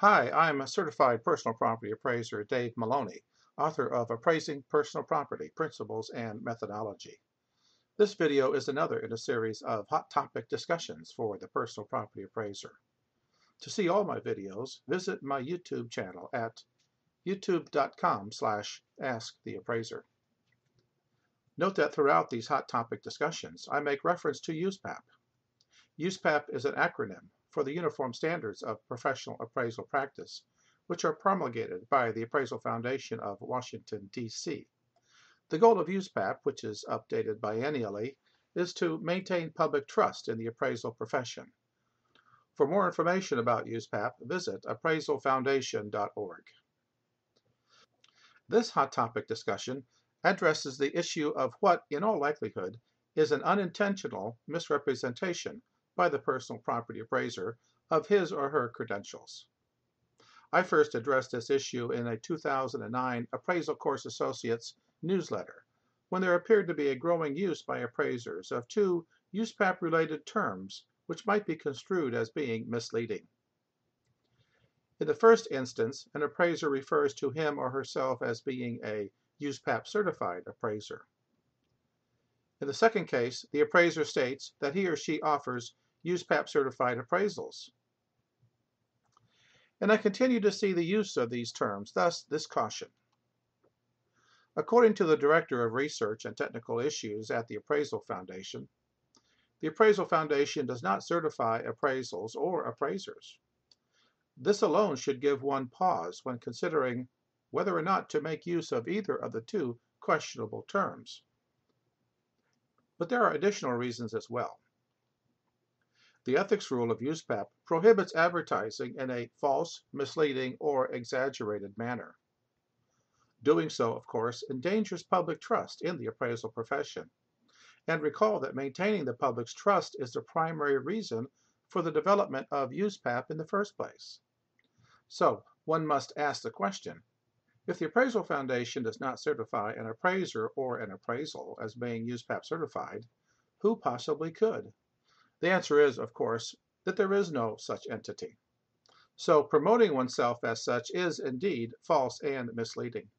Hi, I'm a certified personal property appraiser Dave Maloney, author of Appraising Personal Property Principles and Methodology. This video is another in a series of hot topic discussions for the personal property appraiser. To see all my videos, visit my YouTube channel at youtube.com/asktheappraiser. Note that throughout these hot topic discussions, I make reference to USPAP. USPAP is an acronym for the Uniform Standards of Professional Appraisal Practice, which are promulgated by the Appraisal Foundation of Washington, D.C. The goal of USPAP, which is updated biennially, is to maintain public trust in the appraisal profession. For more information about USPAP, visit appraisalfoundation.org. This hot topic discussion addresses the issue of what, in all likelihood, is an unintentional misrepresentation by the personal property appraiser of his or her credentials. I first addressed this issue in a 2009 Appraisal Course Associates newsletter, when there appeared to be a growing use by appraisers of two USPAP-related terms which might be construed as being misleading. In the first instance, an appraiser refers to him or herself as being a USPAP Certified Appraiser. In the second case, the appraiser states that he or she offers USPAP Certified Appraisals. And I continue to see the use of these terms, thus this caution. According to the Director of Research and Technical Issues at the Appraisal Foundation, the Appraisal Foundation does not certify appraisals or appraisers. This alone should give one pause when considering whether or not to make use of either of the two questionable terms. But there are additional reasons as well. The ethics rule of USPAP prohibits advertising in a false, misleading, or exaggerated manner. Doing so, of course, endangers public trust in the appraisal profession. And recall that maintaining the public's trust is the primary reason for the development of USPAP in the first place. So, one must ask the question, if the Appraisal Foundation does not certify an appraiser or an appraisal as being USPAP certified, who possibly could? The answer is, of course, that there is no such entity. So promoting oneself as such is indeed false and misleading.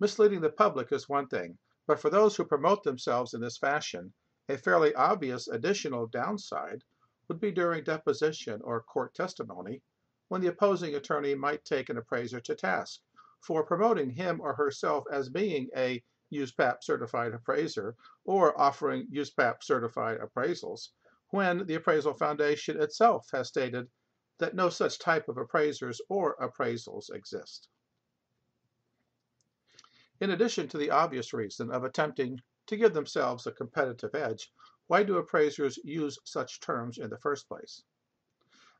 Misleading the public is one thing, but for those who promote themselves in this fashion, a fairly obvious additional downside would be during deposition or court testimony, when the opposing attorney might take an appraiser to task for promoting him or herself as being a USPAP certified appraiser or offering USPAP certified appraisals, when the Appraisal Foundation itself has stated that no such type of appraisers or appraisals exist. In addition to the obvious reason of attempting to give themselves a competitive edge, why do appraisers use such terms in the first place?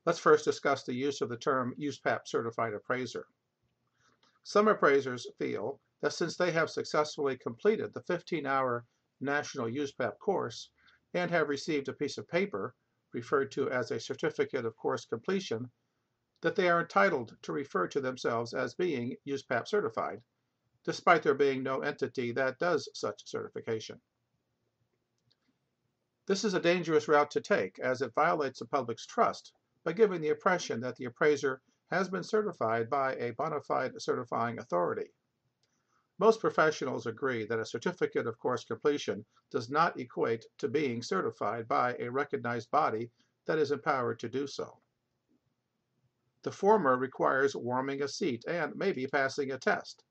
Let's first discuss the use of the term USPAP certified appraiser. Some appraisers feel that since they have successfully completed the 15-hour National USPAP course and have received a piece of paper, referred to as a certificate of course completion, that they are entitled to refer to themselves as being USPAP certified, despite there being no entity that does such certification. This is a dangerous route to take, as it violates the public's trust by giving the impression that the appraiser has been certified by a bona fide certifying authority. Most professionals agree that a certificate of course completion does not equate to being certified by a recognized body that is empowered to do so. The former requires warming a seat and maybe passing a test,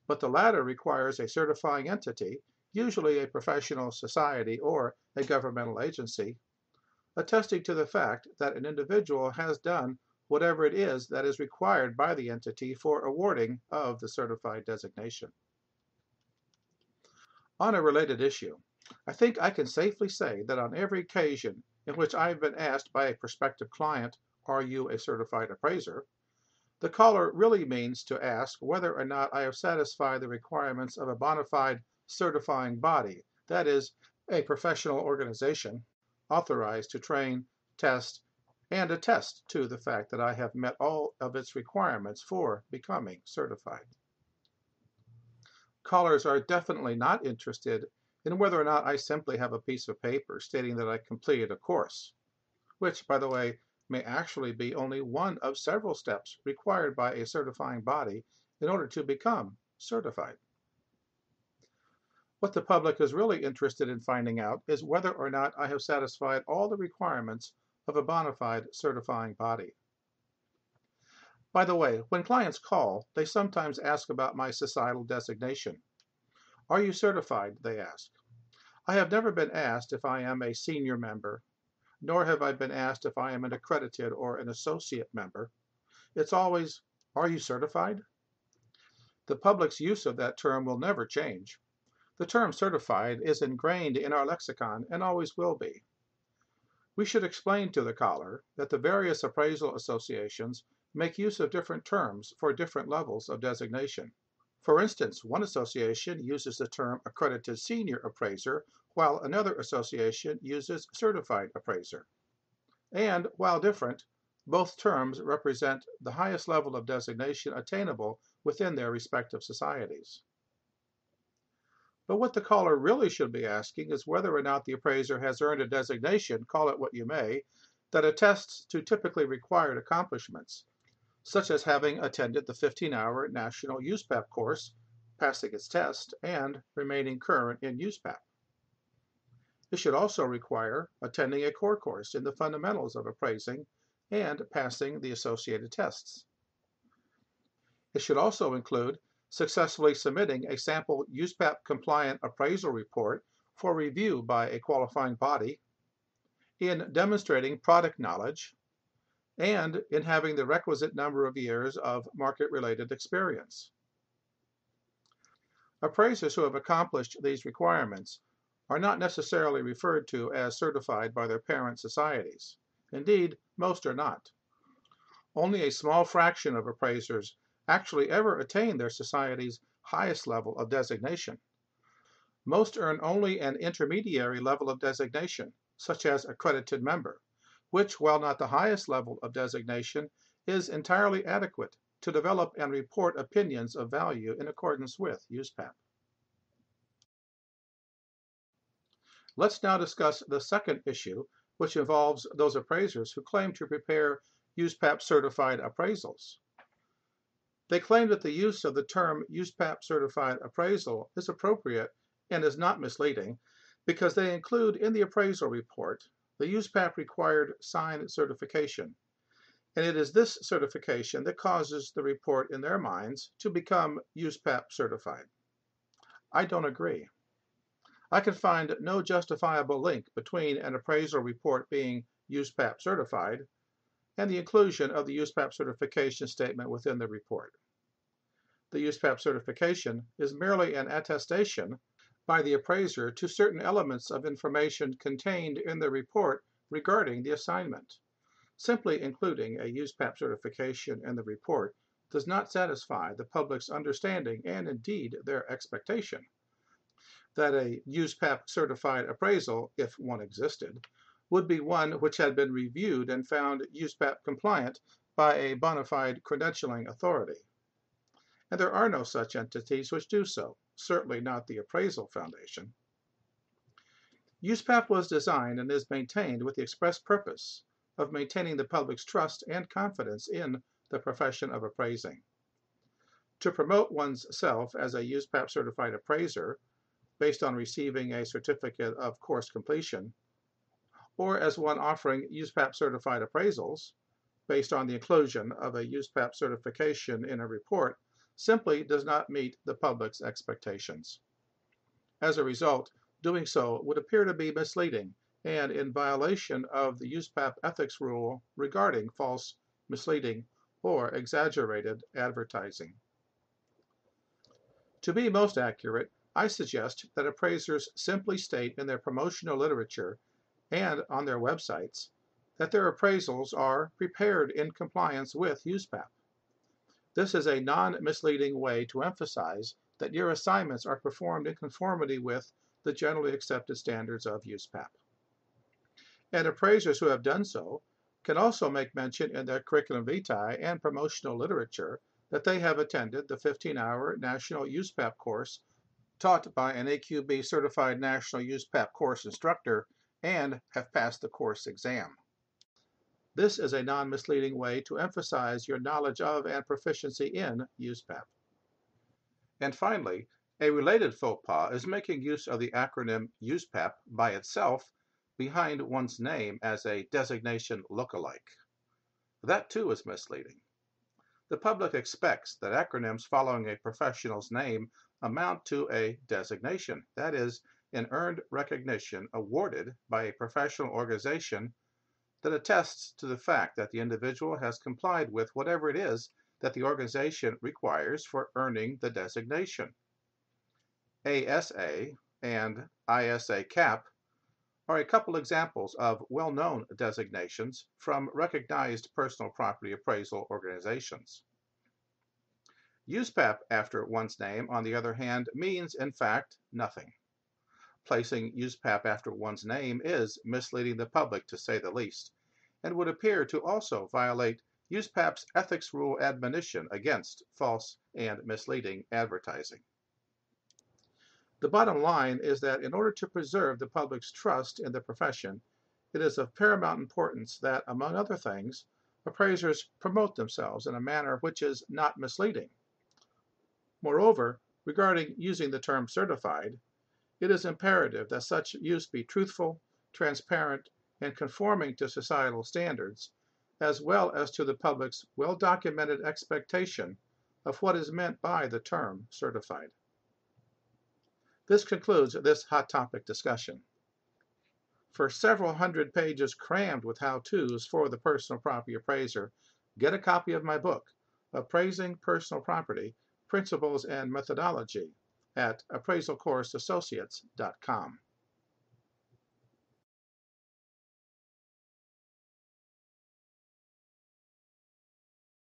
but the latter requires a certifying entity, usually a professional society or a governmental agency, attesting to the fact that an individual has done whatever it is that is required by the entity for awarding of the certified designation. On a related issue, I think I can safely say that on every occasion in which I have been asked by a prospective client, "Are you a certified appraiser?" the caller really means to ask whether or not I have satisfied the requirements of a bona fide certifying body, that is, a professional organization authorized to train, test, and attest to the fact that I have met all of its requirements for becoming certified. Callers are definitely not interested in whether or not I simply have a piece of paper stating that I completed a course, which, by the way, may actually be only one of several steps required by a certifying body in order to become certified. What the public is really interested in finding out is whether or not I have satisfied all the requirements of a bona fide certifying body. By the way, when clients call, they sometimes ask about my societal designation. Are you certified? They ask. I have never been asked if I am a senior member, nor have I been asked if I am an accredited or an associate member. It's always, are you certified? The public's use of that term will never change. The term certified is ingrained in our lexicon and always will be. We should explain to the caller that the various appraisal associations make use of different terms for different levels of designation. For instance, one association uses the term accredited senior appraiser, while another association uses certified appraiser. And, while different, both terms represent the highest level of designation attainable within their respective societies. But what the caller really should be asking is whether or not the appraiser has earned a designation, call it what you may, that attests to typically required accomplishments, such as having attended the 15-hour National USPAP course, passing its test, and remaining current in USPAP. It should also require attending a core course in the fundamentals of appraising and passing the associated tests. It should also include successfully submitting a sample USPAP compliant appraisal report for review by a qualifying body, in demonstrating product knowledge, and in having the requisite number of years of market-related experience. Appraisers who have accomplished these requirements are not necessarily referred to as certified by their parent societies. Indeed, most are not. Only a small fraction of appraisers actually ever attain their society's highest level of designation. Most earn only an intermediary level of designation, such as accredited member, which, while not the highest level of designation, is entirely adequate to develop and report opinions of value in accordance with USPAP. Let's now discuss the second issue, which involves those appraisers who claim to prepare USPAP certified appraisals. They claim that the use of the term USPAP certified appraisal is appropriate and is not misleading because they include in the appraisal report the USPAP required signed certification, and it is this certification that causes the report in their minds to become USPAP certified. I don't agree. I can find no justifiable link between an appraisal report being USPAP certified and the inclusion of the USPAP certification statement within the report. The USPAP certification is merely an attestation by the appraiser to certain elements of information contained in the report regarding the assignment. Simply including a USPAP certification in the report does not satisfy the public's understanding and indeed their expectation that a USPAP certified appraisal, if one existed, would be one which had been reviewed and found USPAP compliant by a bona fide credentialing authority. And there are no such entities which do so, certainly not the Appraisal Foundation. USPAP was designed and is maintained with the express purpose of maintaining the public's trust and confidence in the profession of appraising. To promote one's self as a USPAP certified appraiser based on receiving a certificate of course completion, or as one offering USPAP certified appraisals based on the inclusion of a USPAP certification in a report, simply does not meet the public's expectations. As a result, doing so would appear to be misleading and in violation of the USPAP ethics rule regarding false, misleading, or exaggerated advertising. To be most accurate, I suggest that appraisers simply state in their promotional literature and on their websites that their appraisals are prepared in compliance with USPAP. This is a non-misleading way to emphasize that your assignments are performed in conformity with the generally accepted standards of USPAP. And appraisers who have done so can also make mention in their curriculum vitae and promotional literature that they have attended the 15-hour National USPAP course taught by an AQB certified National USPAP course instructor and have passed the course exam. This is a non-misleading way to emphasize your knowledge of and proficiency in USPAP. And finally, a related faux pas is making use of the acronym USPAP by itself behind one's name as a designation lookalike. That too is misleading. The public expects that acronyms following a professional's name amount to a designation, that is, an earned recognition awarded by a professional organization that attests to the fact that the individual has complied with whatever it is that the organization requires for earning the designation. ASA and ISA CAP are a couple examples of well-known designations from recognized personal property appraisal organizations. USPAP after one's name, on the other hand, means, in fact, nothing. Placing USPAP after one's name is misleading the public, to say the least, and would appear to also violate USPAP's ethics rule admonition against false and misleading advertising. The bottom line is that in order to preserve the public's trust in the profession, it is of paramount importance that, among other things, appraisers promote themselves in a manner which is not misleading. Moreover, regarding using the term certified, it is imperative that such use be truthful, transparent, and conforming to societal standards, as well as to the public's well-documented expectation of what is meant by the term certified. This concludes this hot topic discussion. For several hundred pages crammed with how-tos for the personal property appraiser, get a copy of my book, Appraising Personal Property, Principles and Methodology, at appraisalcourseassociates.com.